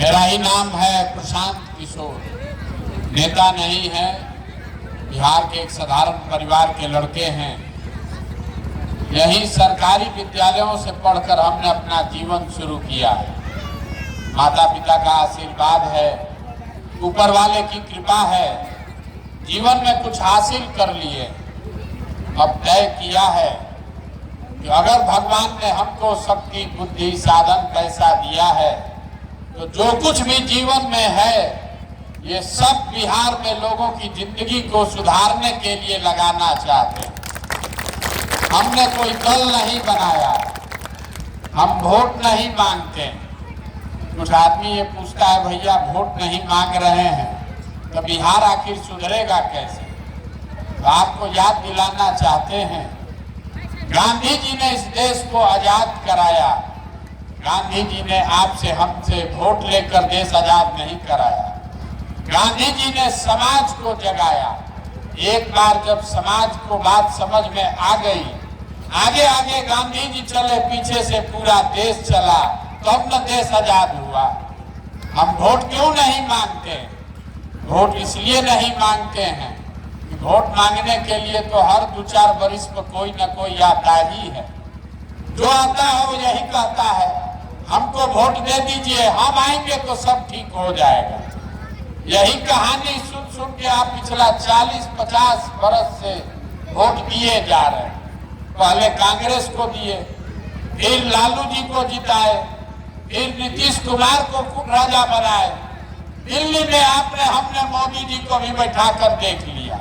मेरा ही नाम है प्रशांत किशोर, नेता नहीं है, बिहार के एक साधारण परिवार के लड़के हैं। यही सरकारी विद्यालयों से पढ़कर हमने अपना जीवन शुरू किया है। माता पिता का आशीर्वाद है, ऊपर वाले की कृपा है, जीवन में कुछ हासिल कर लिए। अब तय किया है कि अगर भगवान ने हमको शक्ति, बुद्धि, साधन, पैसा दिया है तो जो कुछ भी जीवन में है ये सब बिहार में लोगों की जिंदगी को सुधारने के लिए लगाना चाहते हैं। हमने कोई दल नहीं बनाया, हम वोट नहीं मांगते। कुछ आदमी ये पूछता है भैया वोट नहीं मांग रहे हैं तो बिहार आखिर सुधरेगा कैसे? तो आपको याद दिलाना चाहते हैं, गांधी जी ने इस देश को आजाद कराया। गांधी जी ने आपसे हमसे वोट लेकर देश आजाद नहीं कराया। गांधी जी ने समाज को जगाया। एक बार जब समाज को बात समझ में आ गई, आगे आगे गांधी जी चले, पीछे से पूरा देश चला, तब न देश आजाद हुआ। हम वोट क्यों नहीं मांगते? वोट इसलिए नहीं मांगते हैं कि वोट मांगने के लिए तो हर 2-4 वर्ष पर कोई न कोई आता ही है। जो आता है वो यही कहता है हमको वोट दे दीजिए, हम आएंगे तो सब ठीक हो जाएगा। यही कहानी सुन सुन के आप पिछला 40-50 वर्ष से वोट दिए जा रहे हैं। पहले कांग्रेस को दिए, फिर लालू जी को जिताए, फिर नीतीश कुमार को राजा बनाए। दिल्ली में हमने मोदी जी को भी बैठा कर देख लिया।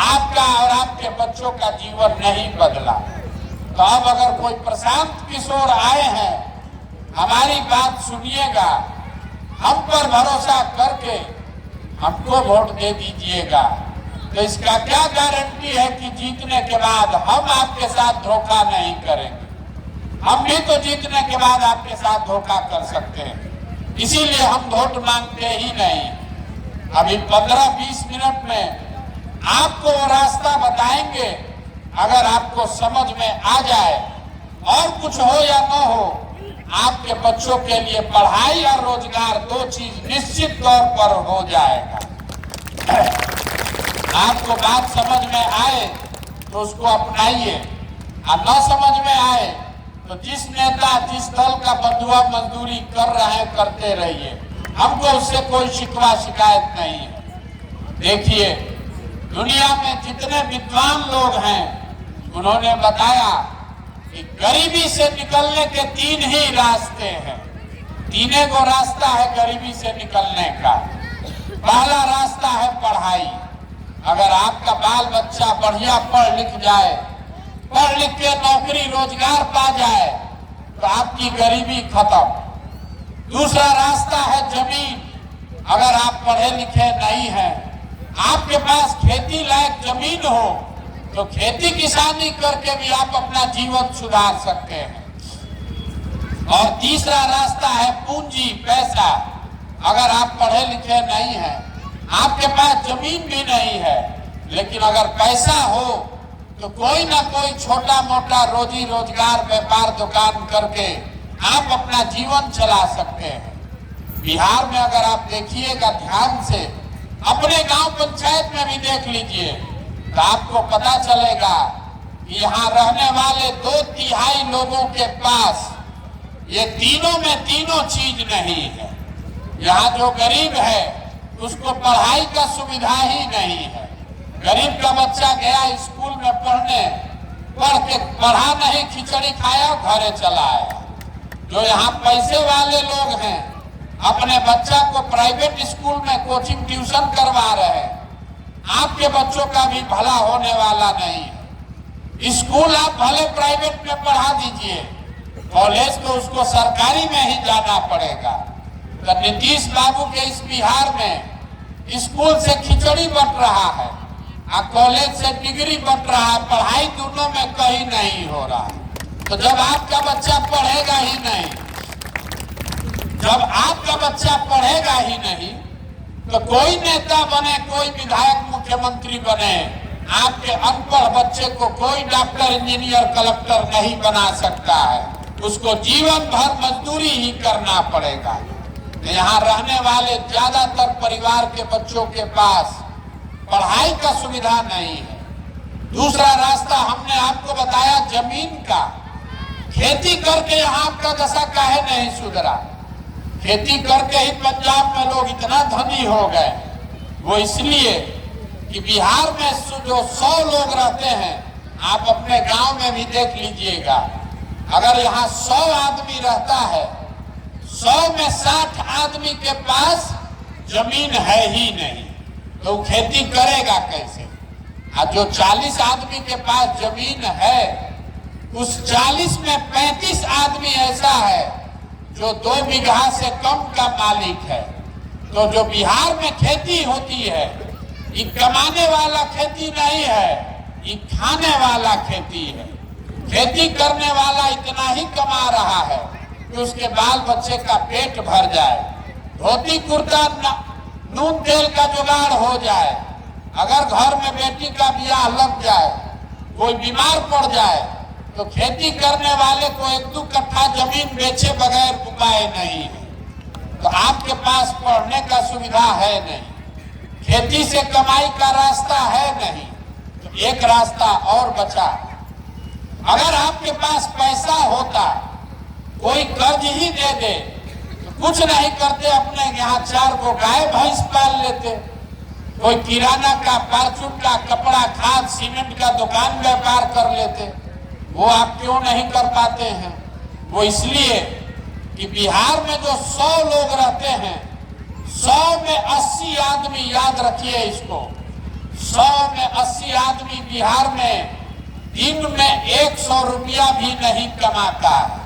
आपका और आपके बच्चों का जीवन नहीं बदला। तो अब अगर कोई प्रशांत किशोर आए हैं, हमारी बात सुनिएगा, हम पर भरोसा करके हमको वोट दे दीजिएगा। तो इसका क्या गारंटी है कि जीतने के बाद हम आपके साथ धोखा नहीं करेंगे? हम भी तो जीतने के बाद आपके साथ धोखा कर सकते हैं, इसीलिए हम वोट मांगते ही नहीं। अभी 15-20 मिनट में आपको वो रास्ता बताएंगे, अगर आपको समझ में आ जाए, और कुछ हो या न हो, आपके बच्चों के लिए पढ़ाई और रोजगार 2 चीज निश्चित तौर पर हो जाएगा। आपको बात समझ में आए तो उसको अपनाइए, और न समझ में आए तो जिस नेता, जिस दल का बंधुआ मजदूरी कर रहे हैं करते रहिए। हमको उससे कोई शिकवा शिकायत नहीं है। देखिए, दुनिया में जितने विद्वान लोग हैं उन्होंने बताया कि गरीबी से निकलने के 3 ही रास्ते हैं। 3 गो रास्ता है गरीबी से निकलने का। पहला रास्ता है पढ़ाई। अगर आपका बाल बच्चा बढ़िया पढ़ लिख जाए, पढ़ लिख के नौकरी रोजगार पा जाए, तो आपकी गरीबी खत्म। दूसरा रास्ता है जमीन। अगर आप पढ़े लिखे नहीं हैं, आपके पास खेती लायक जमीन हो तो खेती किसानी करके भी आप अपना जीवन सुधार सकते हैं। और तीसरा रास्ता है पूंजी, पैसा। अगर आप पढ़े लिखे नहीं हैं, आपके पास जमीन भी नहीं है, लेकिन अगर पैसा हो तो कोई ना कोई छोटा मोटा रोजी रोजगार, व्यापार, दुकान करके आप अपना जीवन चला सकते हैं। बिहार में अगर आप देखिएगा ध्यान से, अपने गांव पंचायत में भी देख लीजिए, तो आपको पता चलेगा कि यहाँ रहने वाले 2/3 लोगों के पास ये तीनों में तीनों चीज नहीं है। यहाँ जो गरीब है उसको पढ़ाई का सुविधा ही नहीं है। गरीब का बच्चा गया स्कूल में पढ़ने, पढ़ा नहीं, खिचड़ी खाया, घरे चला आया। जो यहाँ पैसे वाले लोग हैं, अपने बच्चा को प्राइवेट स्कूल में कोचिंग ट्यूशन करवा रहे हैं। आपके बच्चों का भी भला होने वाला नहीं है। स्कूल आप भले प्राइवेट में पढ़ा दीजिए, कॉलेज तो उसको सरकारी में ही जाना पड़ेगा। तो नीतीश बाबू के इस बिहार में स्कूल से खिचड़ी बंट रहा है और कॉलेज से डिग्री बंट रहा है। पढ़ाई दोनों में कहीं नहीं हो रहा। तो जब आपका बच्चा पढ़ेगा ही नहीं, जब आपका बच्चा पढ़ेगा ही नहीं, तो कोई नेता बने, कोई विधायक, मुख्यमंत्री बने, आपके अनपढ़ बच्चे को कोई डॉक्टर, इंजीनियर, कलेक्टर नहीं बना सकता है। उसको जीवन भर मजदूरी ही करना पड़ेगा। यहाँ रहने वाले ज्यादातर परिवार के बच्चों के पास पढ़ाई का सुविधा नहीं है। दूसरा रास्ता हमने आपको बताया जमीन का। खेती करके यहाँ आपका दशा काहे नहीं सुधरा? खेती करके ही पंजाब में लोग इतना धनी हो गए, वो इसलिए कि बिहार में जो 100 लोग रहते हैं, आप अपने गांव में भी देख लीजिएगा, अगर यहाँ 100 आदमी रहता है, 100 में 60 आदमी के पास जमीन है ही नहीं, तो खेती करेगा कैसे? और जो 40 आदमी के पास जमीन है, उस 40 में 35 आदमी ऐसा है जो 2 बीघा से कम का मालिक है। तो जो बिहार में खेती होती है, ये कमाने वाला खेती नहीं है, ये खाने वाला खेती है। खेती करने वाला इतना ही कमा रहा है कि उसके बाल बच्चे का पेट भर जाए, धोती कुर्ता नून तेल का जुगाड़ हो जाए। अगर घर में बेटी का ब्याह लग जाए, कोई बीमार पड़ जाए, तो खेती करने वाले को 1-2 कट्ठा जमीन बेचे बगैर उपाय नहीं है। तो आपके पास पढ़ने का सुविधा है नहीं, खेती से कमाई का रास्ता है नहीं, तो एक रास्ता और बचा। अगर आपके पास पैसा होता, कोई कर्ज ही दे दे, तो कुछ नहीं करते, अपने यहाँ 4 गो गाय भैंस पाल लेते। कोई किराना का, फार्चून का, कपड़ा, खाद, सीमेंट का दुकान व्यापार कर लेते। वो आप क्यों नहीं कर पाते हैं? वो इसलिए कि बिहार में जो 100 लोग रहते हैं, 100 में 80 आदमी, याद रखिए इसको, 100 में 80 आदमी बिहार में दिन में 100 रुपया भी नहीं कमाता है।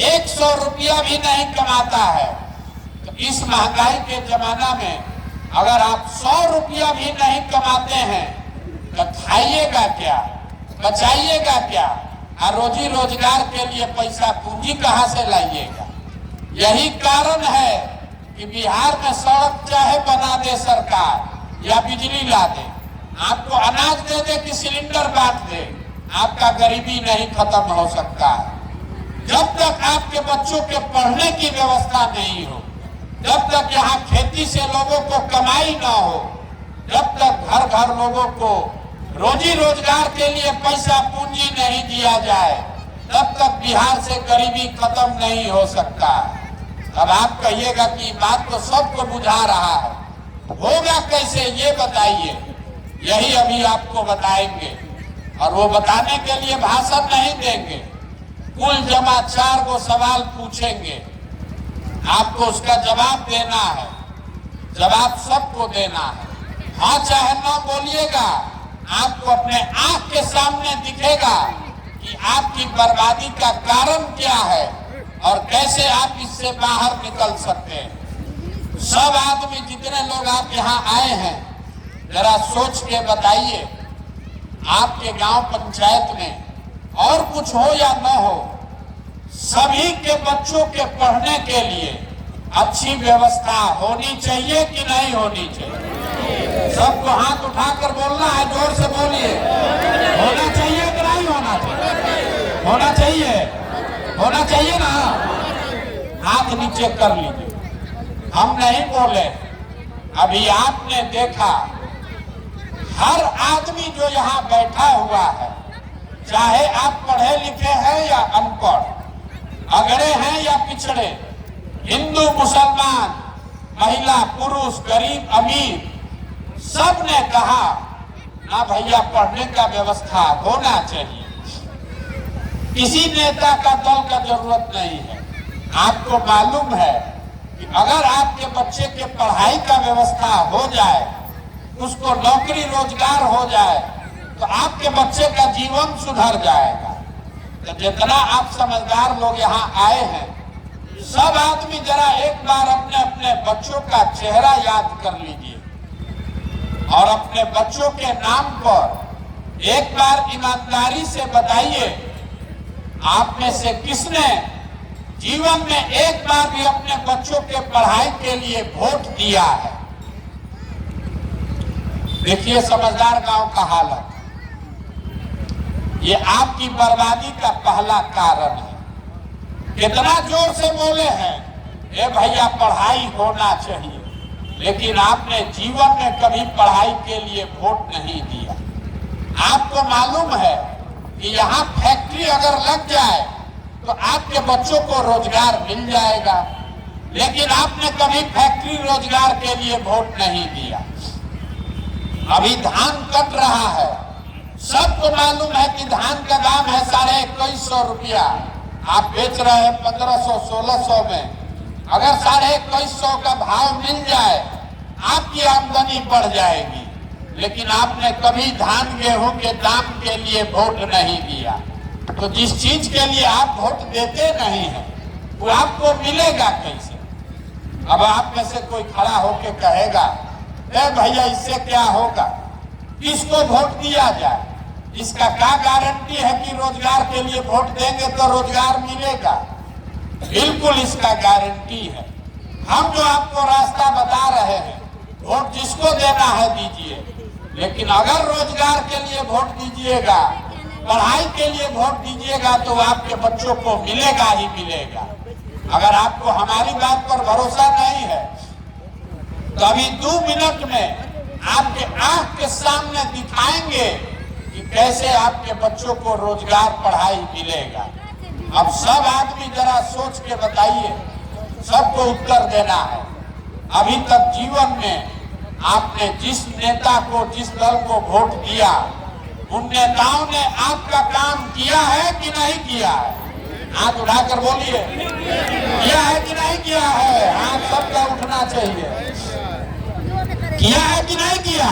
100 रुपया भी नहीं कमाता है। तो इस महंगाई के जमाना में अगर आप 100 रुपया भी नहीं कमाते हैं, तो खाइएगा क्या, बचाइएगा क्या, और रोजी रोजगार के लिए पैसा पूंजी कहां से लाइएगा? यही कारण है कि बिहार में सड़क चाहे बना दे सरकार या बिजली ला दे, आपको अनाज दे दे कि सिलेंडर बांट दे, आपका गरीबी नहीं खत्म हो सकता है। जब तक आपके बच्चों के पढ़ने की व्यवस्था नहीं हो, जब तक यहाँ खेती से लोगों को कमाई ना हो, जब तक घर घर लोगों को रोजी रोजगार के लिए पैसा पूंजी नहीं दिया जाए, तब तक बिहार से गरीबी खत्म नहीं हो सकता। अब आप कहिएगा कि बात तो सबको बुझा रहा है, होगा कैसे ये बताइए? यही अभी आपको बताएंगे, और वो बताने के लिए भाषण नहीं देंगे, कुल जमा 4 गो सवाल पूछेंगे, आपको उसका जवाब देना है। जवाब सबको देना है, हाँ चाहे ना बोलिएगा, आपको अपने आंख के सामने दिखेगा कि आपकी बर्बादी का कारण क्या है और कैसे आप इससे बाहर निकल सकते हैं। सब आदमी, जितने लोग आप यहाँ आए हैं, जरा सोच के बताइए, आपके गांव पंचायत में और कुछ हो या न हो, सभी के बच्चों के पढ़ने के लिए अच्छी व्यवस्था होनी चाहिए कि नहीं होनी चाहिए? सबको हाथ उठाकर बोलना है, जोर से बोलिए। होना चाहिए कि नहीं होना चाहिए? होना चाहिए, होना चाहिए ना? हाथ नीचे कर लीजिए। हम नहीं बोले, अभी आपने देखा हर आदमी जो यहाँ बैठा हुआ है, चाहे आप पढ़े लिखे हैं या अनपढ़, अगड़े हैं या पिछड़े, हिंदू मुसलमान, महिला पुरुष, गरीब अमीर, सब ने कहा ना भैया पढ़ने का व्यवस्था होना चाहिए। किसी नेता का दल का जरूरत नहीं है। आपको मालूम है कि अगर आपके बच्चे के पढ़ाई का व्यवस्था हो जाए, उसको नौकरी रोजगार हो जाए, तो आपके बच्चे का जीवन सुधर जाएगा। तो जितना आप समझदार लोग यहाँ आए हैं, सब आदमी जरा एक बार अपने अपने बच्चों का चेहरा याद कर लीजिए और अपने बच्चों के नाम पर एक बार ईमानदारी से बताइए, आप में से किसने जीवन में एक बार भी अपने बच्चों के पढ़ाई के लिए वोट दिया है? देखिए समझदार गांव का हालत, ये आपकी बर्बादी का पहला कारण है। कितना जोर से बोले हैं, ए भैया पढ़ाई होना चाहिए, लेकिन आपने जीवन में कभी पढ़ाई के लिए वोट नहीं दिया। आपको मालूम है कि यहाँ फैक्ट्री अगर लग जाए तो आपके बच्चों को रोजगार मिल जाएगा, लेकिन आपने कभी फैक्ट्री रोजगार के लिए वोट नहीं दिया। अभी धान कट रहा है, सबको मालूम है कि धान का दाम है 2150 रुपया, आप बेच रहे हैं 1500-1600 में। अगर 2150 का भाव मिल जाए आपकी आमदनी बढ़ जाएगी, लेकिन आपने कभी धान गेहूं के दाम के लिए वोट नहीं दिया। तो जिस चीज के लिए आप वोट देते नहीं हैं वो आपको मिलेगा कैसे? अब आप में से कोई खड़ा होके कहेगा, ए भैया इससे क्या होगा, किसको वोट दिया जाए? इसका क्या गारंटी है कि रोजगार के लिए वोट देंगे तो रोजगार मिलेगा? बिल्कुल इसका गारंटी है। हम जो आपको रास्ता बता रहे हैं, वोट जिसको देना है दीजिए, लेकिन अगर रोजगार के लिए वोट दीजिएगा, पढ़ाई के लिए वोट दीजिएगा तो आपके बच्चों को मिलेगा ही मिलेगा। अगर आपको हमारी बात पर भरोसा नहीं है तो अभी 2 मिनट में आपके आंख के सामने दिखाएंगे कि कैसे आपके बच्चों को रोजगार पढ़ाई मिलेगा। अब सब आदमी जरा सोच के बताइए, सबको उत्तर देना है। अभी तक जीवन में आपने जिस नेता को, जिस दल को वोट दिया, उन नेताओं ने आपका काम किया है कि नहीं किया है? हाथ उठाकर बोलिए, किया है कि नहीं किया है? हाथ सबका उठना चाहिए। किया है कि नहीं किया?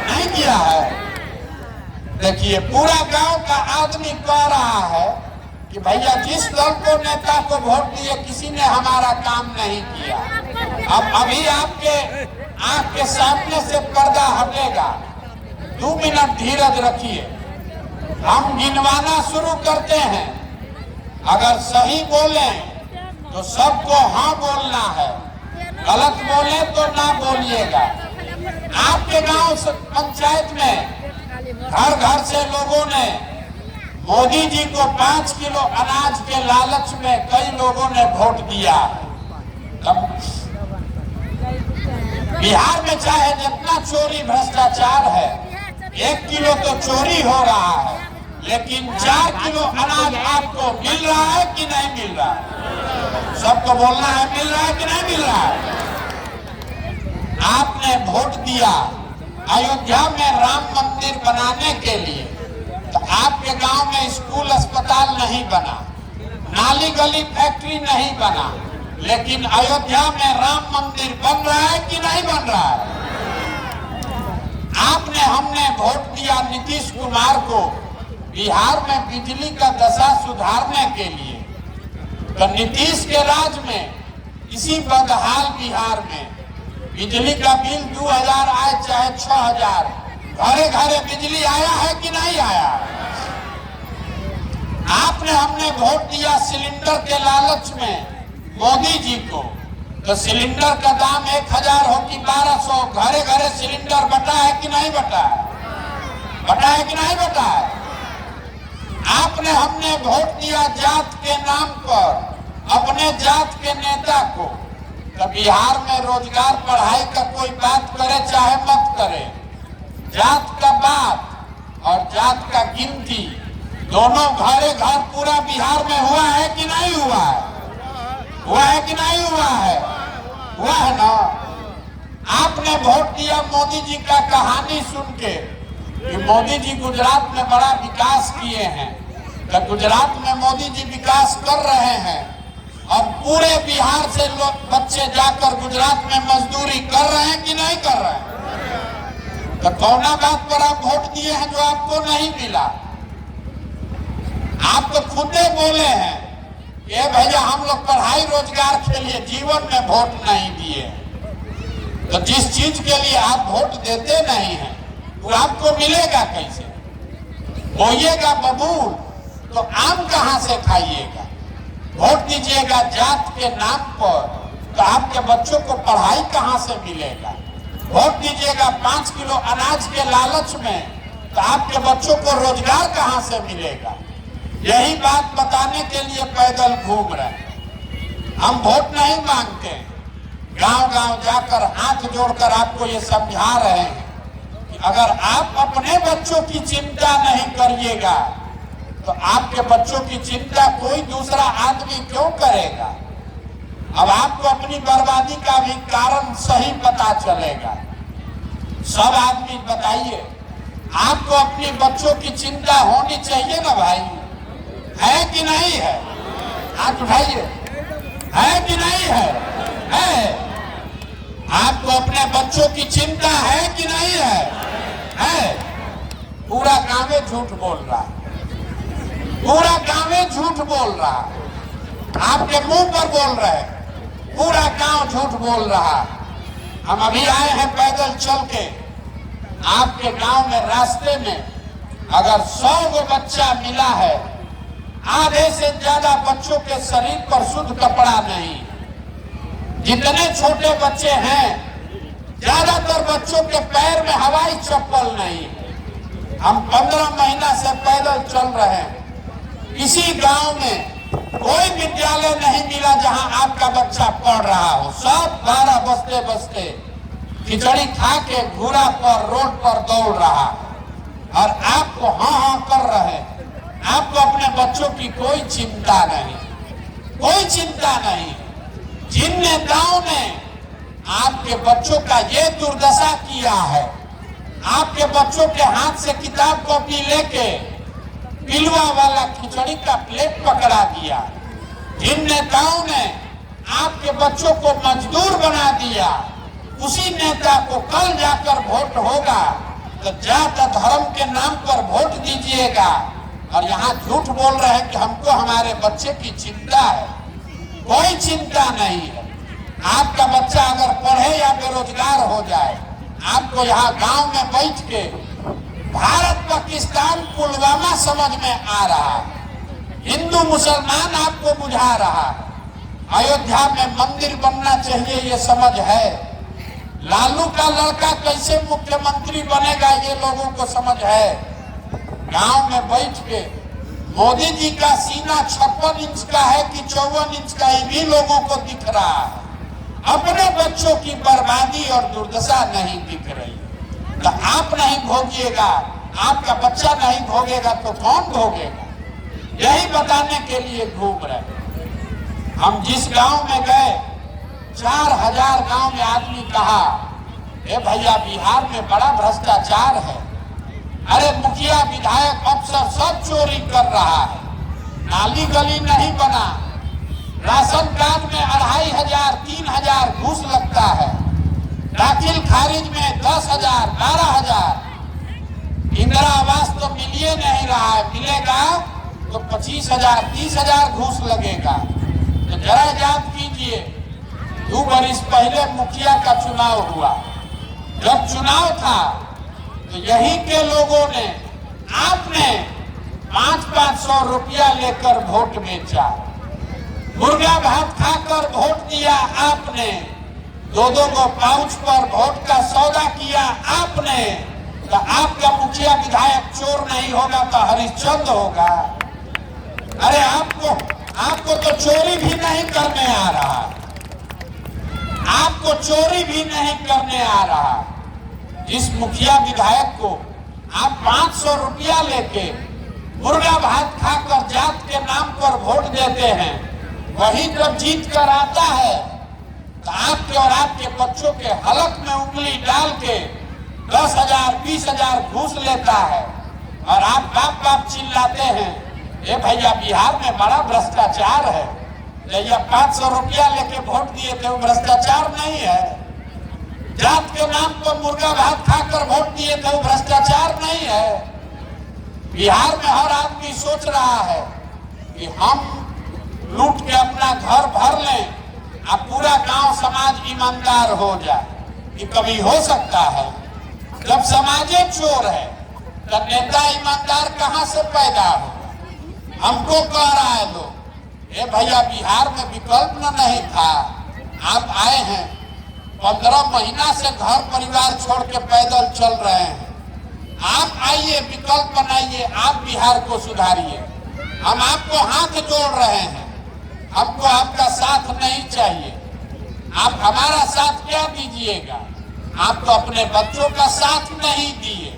नहीं किया है। देखिए पूरा गांव का आदमी कह रहा है कि भैया जिस दल को, नेता को वोट दिए, किसी ने हमारा काम नहीं किया। अब अभी आपके आंख के सामने से पर्दा हटेगा। 2 मिनट धीरज रखिए, हम गिनवाना शुरू करते हैं। अगर सही बोले तो सबको हाँ बोलना है, गलत बोले तो ना बोलिएगा। आपके गांव पंचायत में घर घर से लोगों ने मोदी जी को 5 किलो अनाज के लालच में कई लोगों ने वोट दिया। बिहार में चाहे जितना चोरी भ्रष्टाचार है, 1 किलो तो चोरी हो रहा है, लेकिन 4 किलो अनाज आपको मिल रहा है कि नहीं मिल रहा है? सबको बोलना है, मिल रहा है कि नहीं मिल रहा है? आपने वोट दिया अयोध्या में राम मंदिर बनाने के लिए, तो आपके गांव में स्कूल अस्पताल नहीं बना, नाली गली फैक्ट्री नहीं बना, लेकिन अयोध्या में राम मंदिर बन रहा है कि नहीं बन रहा है? हमने वोट दिया नीतीश कुमार को बिहार में बिजली का दशा सुधारने के लिए, तो नीतीश के राज में इसी बदहाल बिहार में बिजली का बिल 2000 आए चाहे 6000, घरे घरे बिजली आया है कि नहीं आया? हमने वोट दिया सिलेंडर के लालच में मोदी जी को, तो सिलेंडर का दाम 1000 हो कि 1200, घरे घरे सिलेंडर बटा है कि नहीं बटा है? बटा है कि नहीं बटा है? हमने वोट दिया जात के नाम पर अपने जात के नेता को, तो बिहार में रोजगार पढ़ाई का कोई बात करे चाहे मत करे, जात का बात और जात का गिनती दोनों घरे घर पूरा बिहार में हुआ है कि नहीं हुआ है? हुआ है कि नहीं हुआ है? हुआ है ना? आपने वोट दिया मोदी जी का कहानी सुन के कि मोदी जी गुजरात में बड़ा विकास किए हैं, तो गुजरात में मोदी जी विकास कर रहे हैं, और पूरे बिहार से लोग बच्चे जाकर गुजरात में मजदूरी कर रहे हैं कि नहीं कर रहे हैं? तो कौना बात पर आप वोट दिए हैं जो आपको नहीं मिला? आप तो खुदे बोले हैं कि भैया हम लोग पढ़ाई रोजगार के लिए जीवन में वोट नहीं दिए। तो जिस चीज के लिए आप वोट देते नहीं हैं वो आपको मिलेगा कैसे? बोइएगा बबूल तो आम कहां से खाइएगा? वोट दीजिएगा जात के नाम पर तो आपके बच्चों को पढ़ाई कहां से मिलेगा? वोट दीजिएगा 5 किलो अनाज के लालच में तो आपके बच्चों को रोजगार कहां से मिलेगा? यही बात बताने के लिए पैदल घूम रहे हैं। हम वोट नहीं मांगते, गांव गांव जाकर हाथ जोड़कर आपको ये समझा रहे हैं कि अगर आप अपने बच्चों की चिंता नहीं करिएगा तो आपके बच्चों की चिंता कोई दूसरा आदमी क्यों करेगा। अब आपको अपनी बर्बादी का भी कारण सही पता चलेगा। सब आदमी बताइए, आपको अपने बच्चों की चिंता होनी चाहिए ना भाई, है कि नहीं है? हाथ उठाइए, है कि नहीं है? है। आपको अपने बच्चों की चिंता है कि नहीं है? है। पूरा गांव झूठ बोल रहा, पूरा गांव झूठ बोल रहा, आपके मुंह पर बोल रहे, पूरा गांव झूठ बोल रहा। हम अभी आए हैं पैदल चल के, आपके गांव में रास्ते में अगर 100 गो बच्चा मिला है, आधे से ज्यादा बच्चों के शरीर पर शुद्ध कपड़ा नहीं। जितने छोटे बच्चे हैं, ज्यादातर बच्चों के पैर में हवाई चप्पल नहीं। हम 15 महीना से पैदल चल रहे हैं, किसी गांव में कोई विद्यालय नहीं मिला जहां आपका बच्चा पढ़ रहा हो। सब 12 बजते बजते खिचड़ी खा के घूरा पर रोड पर दौड़ रहा, और आपको हाँ हाँ कर रहे। आपको अपने बच्चों की कोई चिंता नहीं, कोई चिंता नहीं। जिन नेताओं ने आपके बच्चों का ये दुर्दशा किया है, आपके बच्चों के हाथ से किताब कॉपी लेके पिलवा वाला खिचड़ी का प्लेट पकड़ा दिया, जिन नेताओं ने आपके बच्चों को मजदूर बना दिया, उसी नेता को कल जाकर वोट होगा तो जात धर्म के नाम पर वोट दीजिएगा, और यहाँ झूठ बोल रहे हैं कि हमको हमारे बच्चे की चिंता है। कोई चिंता नहीं है। आपका बच्चा अगर पढ़े या बेरोजगार हो जाए, आपको यहाँ गांव में बैठ के भारत पाकिस्तान पुलवामा समझ में आ रहा है, हिंदू मुसलमान आपको बुझा रहा है, अयोध्या में मंदिर बनना चाहिए ये समझ है, लालू का लड़का कैसे मुख्यमंत्री बनेगा ये लोगों को समझ है। गांव में बैठ के मोदी जी का सीना 56 इंच का है कि 54 इंच का, ये भी लोगों को दिख रहा है। अपने बच्चों की बर्बादी और दुर्दशा नहीं दिख रही, तो आप नहीं भोगिएगा, आपका बच्चा नहीं भोगेगा तो कौन भोगेगा? यही बताने के लिए घूम रहे। हम जिस गांव में गए, 4000 गांव में आदमी कहा, ए भैया बिहार में बड़ा भ्रष्टाचार है, अरे मुखिया विधायक अफसर सब चोरी कर रहा है, नाली गली नहीं बना, राशन कार्ड में 2500 3000 घूस लगता है, दाखिल खारिज में 10,000 12,000, इंदिरा आवास तो मिलिए नहीं रहा है, मिलेगा तो 25,000 30,000 घूस लगेगा। तो जरा याद कीजिए, 2 बरस पहले मुखिया का चुनाव हुआ, जब चुनाव था तो यही के लोगों ने, आपने 500-500 रुपया लेकर वोट बेचा, मुर्गा भात खाकर वोट दिया आपने, 2-2 गो पाउच पर वोट का सौदा किया आपने। तो आपका मुखिया विधायक चोर नहीं होगा तो हरिश्चंद्र होगा? अरे आपको तो चोरी भी नहीं करने आ रहा, आपको चोरी भी नहीं करने आ रहा। जिस मुखिया विधायक को आप 500 रुपया लेके मुर्गा भात खाकर जात के नाम पर वोट देते हैं, वही जब जीत कर आता है तो आपके और आपके बच्चों के हलक में उंगली डाल के 10,000 20,000 घूस लेता है, और आप बाप बाप चिल्लाते हैं, ए भैया बिहार में बड़ा भ्रष्टाचार है। भैया 500 रुपया लेके वोट दिए थे, वो भ्रष्टाचार नहीं है। जात के नाम पर मुर्गा भात खाकर वोट दिए थे, वो भ्रष्टाचार नहीं है। बिहार में हर आदमी सोच रहा है कि हम लूट के अपना घर भर लें, अब पूरा गांव समाज ईमानदार हो जाए। कि कभी हो सकता है? जब समाजे चोर है तो नेता ईमानदार कहां से पैदा होगा? हमको कह रहा है लोग, ए भैया बिहार में विकल्प नहीं था, आप आए हैं, 15 महीना से घर परिवार छोड़ के पैदल चल रहे हैं, आप आइए, विकल्प बनाइए, आप बिहार को सुधारिए। हम आपको हाथ जोड़ रहे हैं हमको आपका साथ नहीं चाहिए। आप हमारा साथ क्या दीजिएगा? आप तो अपने बच्चों का साथ नहीं दिए।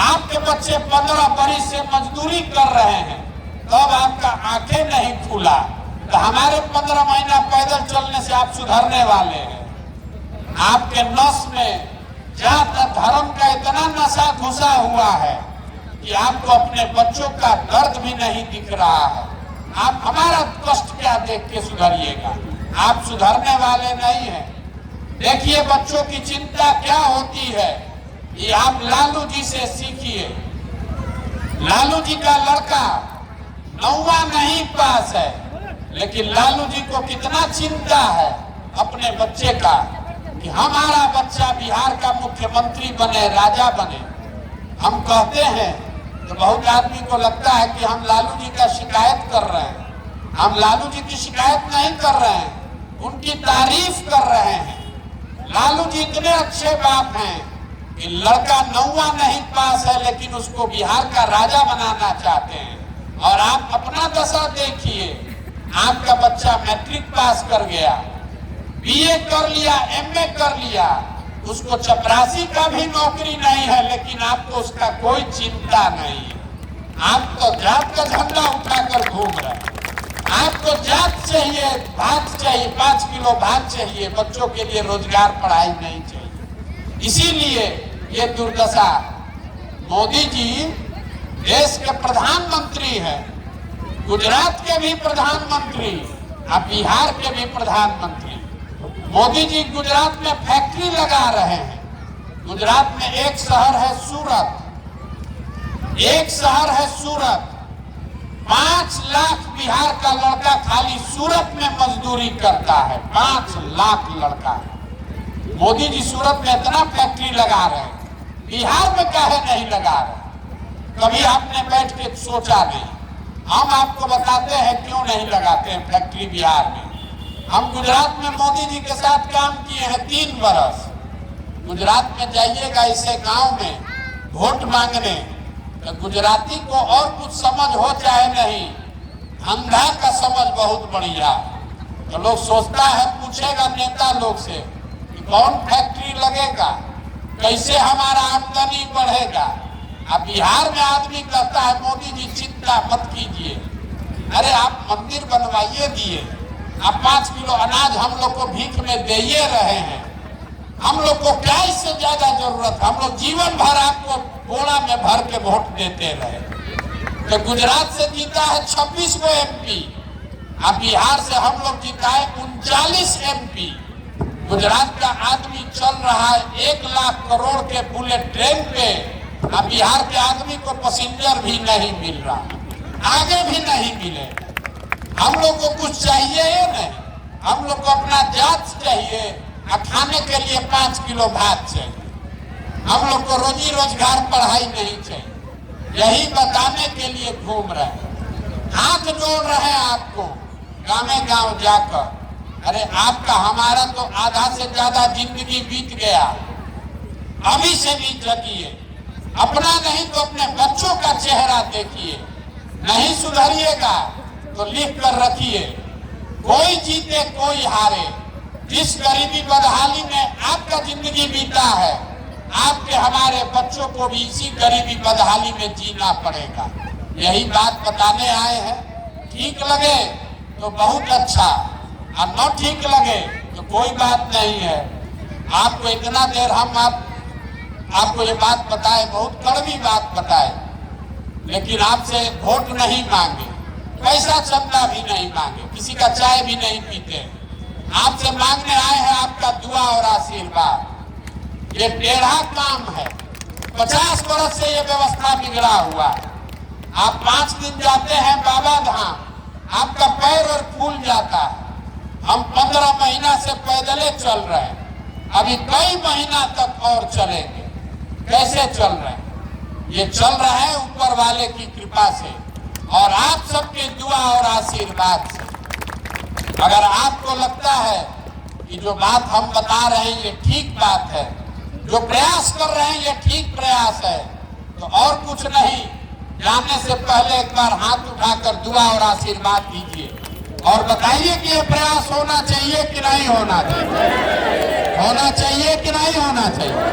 आपके बच्चे 15 बरस से मजदूरी कर रहे हैं, तब आपका आंखें नहीं खुला। तो हमारे 15 महीना पैदल चलने से आप सुधरने वाले हैं? आपके नस में जात धर्म का इतना नशा घुसा हुआ है कि आपको अपने बच्चों का दर्द भी नहीं दिख रहा है। आप हमारा कष्ट क्या देख के सुधरिएगा? आप सुधरने वाले नहीं हैं। देखिए बच्चों की चिंता क्या होती है, ये आप लालू जी से सीखिए। लालू जी का लड़का 9वां नहीं पास है, लेकिन लालू जी को कितना चिंता है अपने बच्चे का कि हमारा बच्चा बिहार का मुख्यमंत्री बने, राजा बने। हम कहते हैं तो बहुत आदमी को लगता है कि हम लालू जी का शिकायत कर रहे हैं। हम लालू जी की शिकायत नहीं कर रहे हैं, उनकी तारीफ कर रहे हैं। लालू जी इतने अच्छे बाप हैं कि लड़का 9वां नहीं पास है, लेकिन उसको बिहार का राजा बनाना चाहते हैं। और आप अपना दशा देखिए, आपका बच्चा मैट्रिक पास कर गया, बीए कर लिया, एमए कर लिया, उसको चपरासी का भी नौकरी नहीं है, लेकिन आपको उसका कोई चिंता नहीं है। आप तो जात का झंडा उठाकर घूम रहे हैं। आपको जात चाहिए, भात चाहिए, 5 किलो भात चाहिए, बच्चों के लिए रोजगार पढ़ाई नहीं चाहिए। इसीलिए ये दुर्दशा। मोदी जी देश के प्रधानमंत्री हैं, गुजरात के भी प्रधानमंत्री और बिहार के भी प्रधानमंत्री। मोदी जी गुजरात में फैक्ट्री लगा रहे हैं। गुजरात में एक शहर है सूरत, एक शहर है सूरत। 5 लाख बिहार का लड़का खाली सूरत में मजदूरी करता है। 5 लाख लड़का। मोदी जी सूरत में इतना फैक्ट्री लगा रहे हैं, बिहार में काहे नहीं लगा रहे? कभी आपने बैठ के सोचा नहीं? हम आपको बताते हैं क्यों नहीं लगाते हैं फैक्ट्री बिहार में। हम गुजरात में मोदी जी के साथ काम किए हैं 3 बरस। गुजरात में जाइएगा इसे गांव में वोट मांगने, तो गुजराती को और कुछ समझ हो चाहे नहीं, धंधा का समझ बहुत बढ़िया। तो लोग सोचता है, पूछेगा नेता लोग से कि कौन फैक्ट्री लगेगा, कैसे हमारा आमदनी बढ़ेगा। अब बिहार में आदमी कहता है मोदी जी चिंता मत कीजिए, अरे आप मंदिर बनवाइए दिए, आप 5 किलो अनाज हम लोग को भीख में दे रहे हैं। हम लोग को क्या इससे ज्यादा जरूरत? हम लोग जीवन भर आपको बोरा में भर के वोट देते रहे। तो गुजरात से जीता है 26 गो एमपी, अब बिहार से हम लोग जीता है 39 एमपी। गुजरात का आदमी चल रहा है 1 लाख करोड़ के बुलेट ट्रेन पे, अब बिहार के आदमी को पैसेंजर भी नहीं मिल रहा, आगे भी नहीं मिले। हम लोग को कुछ चाहिए ही नहीं, हम लोग को अपना जात चाहिए और खाने के लिए 5 किलो भात चाहिए। हम लोग को रोजी रोजगार पढ़ाई नहीं चाहिए। यही बताने के लिए घूम रहे हैं, हाथ जोड़ रहे हैं आपको गाँव गाँव जाकर। अरे आपका हमारा तो आधा से ज्यादा जिंदगी बीत गया, अभी से भी जगिए। अपना नहीं तो अपने बच्चों का चेहरा देखिए। नहीं सुधरिएगा तो लिख कर रखिए, कोई जीते कोई हारे। जिस गरीबी बदहाली में आपका जिंदगी बीता है, आपके हमारे बच्चों को भी इसी गरीबी बदहाली में जीना पड़ेगा। यही बात बताने आए हैं। ठीक लगे तो बहुत अच्छा, और न ठीक लगे तो कोई बात नहीं है। आपको इतना देर हम आपको ये बात बताए, बहुत कड़वी बात बताए, लेकिन आपसे वोट नहीं मांगे, पैसा चंदा भी नहीं मांगे, किसी का चाय भी नहीं पीते। आपसे मांगने आए हैं आपका दुआ और आशीर्वाद। ये टेढ़ा काम है, 50 बरस से ये व्यवस्था बिगड़ा हुआ। आप 5 दिन जाते हैं बाबा धाम, आपका पैर और फूल जाता है। हम 15 महीना से पैदले चल रहे हैं, अभी कई महीना तक और चलेंगे। कैसे चल रहे हैं? ये चल रहा है ऊपर वाले की कृपा से और आप सबके दुआ और आशीर्वाद से। अगर आपको लगता है कि जो बात हम बता रहे हैं ये ठीक बात है, जो प्रयास कर रहे हैं ये ठीक प्रयास है, तो और कुछ नहीं, जाने से पहले एक बार हाथ उठाकर दुआ और आशीर्वाद दीजिए और बताइए कि ये प्रयास होना चाहिए कि नहीं होना चाहिए, होना चाहिए कि नहीं होना चाहिए।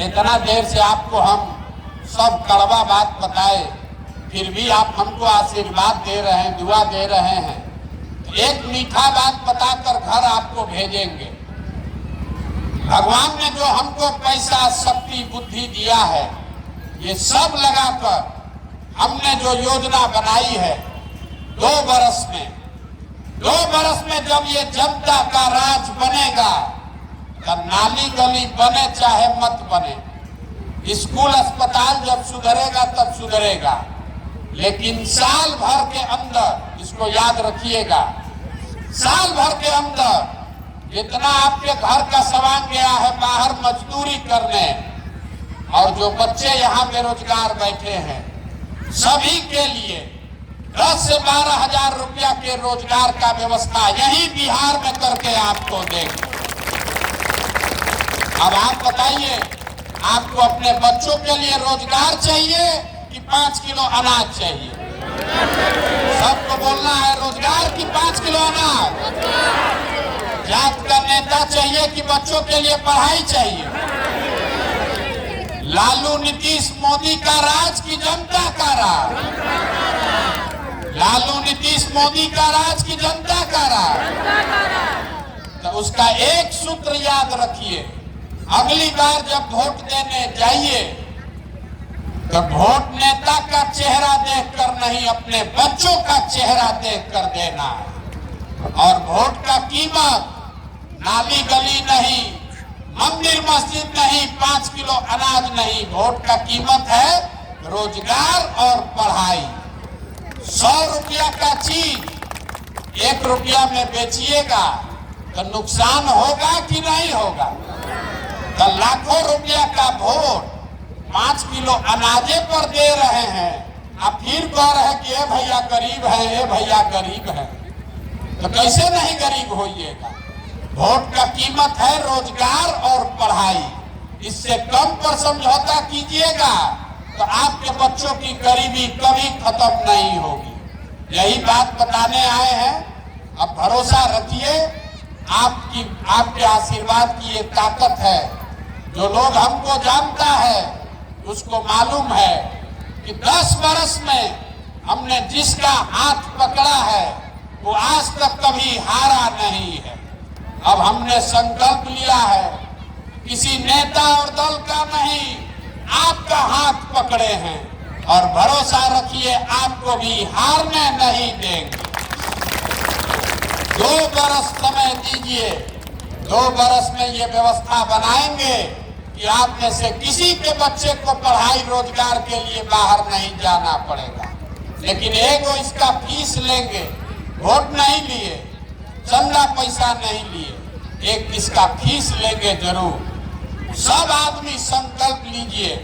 इतना देर से आपको हम सब कड़वा बात बताए, फिर भी आप हमको आशीर्वाद दे रहे हैं, दुआ दे रहे हैं। तो एक मीठा बात बताकर घर आपको भेजेंगे। भगवान ने जो हमको पैसा, शक्ति, बुद्धि दिया है, ये सब लगाकर हमने जो योजना बनाई है 2 बरस में जब ये जनता का राज बनेगा, तो नाली गली बने चाहे मत बने, स्कूल अस्पताल जब सुधरेगा तब सुधरेगा, लेकिन साल भर के अंदर, इसको याद रखिएगा, साल भर के अंदर जितना आपके घर का सामान गया है बाहर मजदूरी करने, और जो बच्चे यहाँ बेरोजगार बैठे हैं, सभी के लिए 10 से 12 हजार रुपया के रोजगार का व्यवस्था यही बिहार में करके आपको देंगे। अब आप बताइए, आपको अपने बच्चों के लिए रोजगार चाहिए कि 5 किलो अनाज चाहिए? सबको बोलना है रोजगार कि 5 किलो अनाज। जात का नेता चाहिए कि बच्चों के लिए पढ़ाई चाहिए? लालू नीतीश मोदी का राज की जनता का राज? लालू नीतीश मोदी का राज की जनता का राज? तो उसका एक सूत्र याद रखिए, अगली बार जब वोट देने जाइए तो वोट नेता का चेहरा देखकर नहीं, अपने बच्चों का चेहरा देखकर देना है। और वोट का कीमत नाली गली नहीं, मंदिर मस्जिद नहीं, 5 किलो अनाज नहीं, वोट का कीमत है रोजगार और पढ़ाई। 100 रुपया का चीज 1 रुपया में बेचिएगा तो नुकसान होगा कि नहीं होगा? तो लाखों रुपया का वोट 5 किलो अनाजे पर दे रहे हैं, अब फिर कह रहे हैं कि ये भैया गरीब है, ये भैया गरीब है, तो कैसे नहीं गरीब होइएगा? वोट का कीमत है रोजगार और पढ़ाई, इससे कम पर समझौता कीजिएगा तो आपके बच्चों की गरीबी कभी खत्म नहीं होगी। यही बात बताने आए हैं। अब भरोसा रखिए, आपके आशीर्वाद की ये ताकत है। जो लोग हमको जानता है उसको मालूम है कि 10 बरस में हमने जिसका हाथ पकड़ा है वो आज तक कभी हारा नहीं है। अब हमने संकल्प लिया है, किसी नेता और दल का नहीं, आपका हाथ पकड़े हैं, और भरोसा रखिए आपको भी हारने नहीं देंगे। 2 बरस समय दीजिए, 2 बरस में ये व्यवस्था बनाएंगे कि आप में से किसी के बच्चे को पढ़ाई रोजगार के लिए बाहर नहीं जाना पड़ेगा। लेकिन एगो इसका फीस लेंगे, वोट नहीं लिए, चंदा पैसा नहीं लिए, एक इसका फीस लेंगे जरूर। सब आदमी संकल्प लीजिए,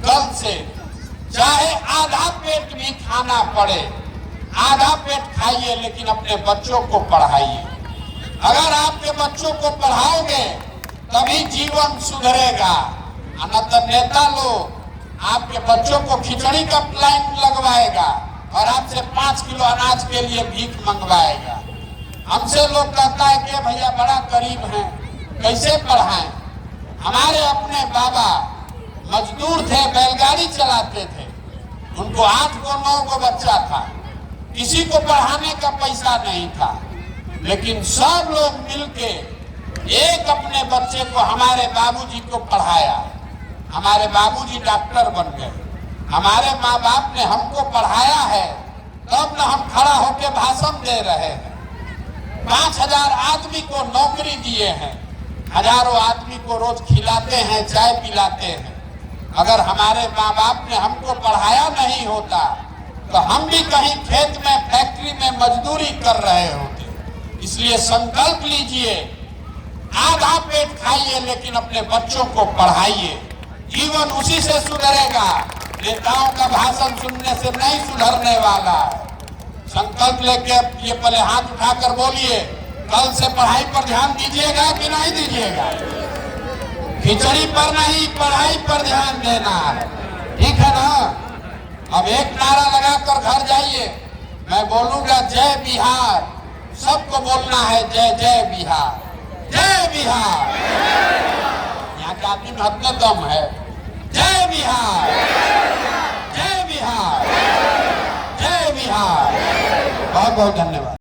कल से चाहे आधा पेट भी खाना पड़े, आधा पेट खाइए, लेकिन अपने बच्चों को पढ़ाइए। अगर आपके बच्चों को पढ़ाओगे तभी जीवन सुधरेगा। न तो नेता लोग आपके बच्चों को खिचड़ी का प्लान लगवाएगा और आपसे 5 किलो अनाज के लिए भीख मंगवाएगा। हमसे लोग कहता है कि भैया बड़ा गरीब हैं, कैसे पढ़ाएं? हमारे अपने बाबा मजदूर थे, बैलगाड़ी चलाते थे, उनको 8 को 9 को बच्चा था, किसी को पढ़ाने का पैसा नहीं था, लेकिन सब लोग मिलके एक अपने बच्चे को, हमारे बाबूजी को पढ़ाया। हमारे बाबूजी डॉक्टर बन गए, हमारे माँ बाप ने हमको पढ़ाया है, तब न हम खड़ा होकर भाषण दे रहे हैं। 5000 आदमी को नौकरी दिए हैं, हजारों आदमी को रोज खिलाते हैं, चाय पिलाते हैं। अगर हमारे माँ बाप ने हमको पढ़ाया नहीं होता तो हम भी कहीं खेत में, फैक्ट्री में मजदूरी कर रहे होते। इसलिए संकल्प लीजिए, आधा पेट खाइए लेकिन अपने बच्चों को पढ़ाइए, जीवन उसी से सुधरेगा। नेताओं का भाषण सुनने से नहीं सुधरने वाला है। संकल्प लेके ये पहले हाथ उठाकर बोलिए, कल से पढ़ाई पर ध्यान दीजिएगा कि नहीं दीजिएगा? खिचड़ी पर नहीं, पढ़ाई पर ध्यान देना है, ठीक है ना? अब एक नारा लगाकर घर जाइए, मैं बोलूंगा जय बिहार, सबको बोलना है जय जय बिहार, जय बिहार। यहाँ के आदमी में हद दम है। जय बिहार, जय बिहार, जय बिहार। बहुत बहुत धन्यवाद।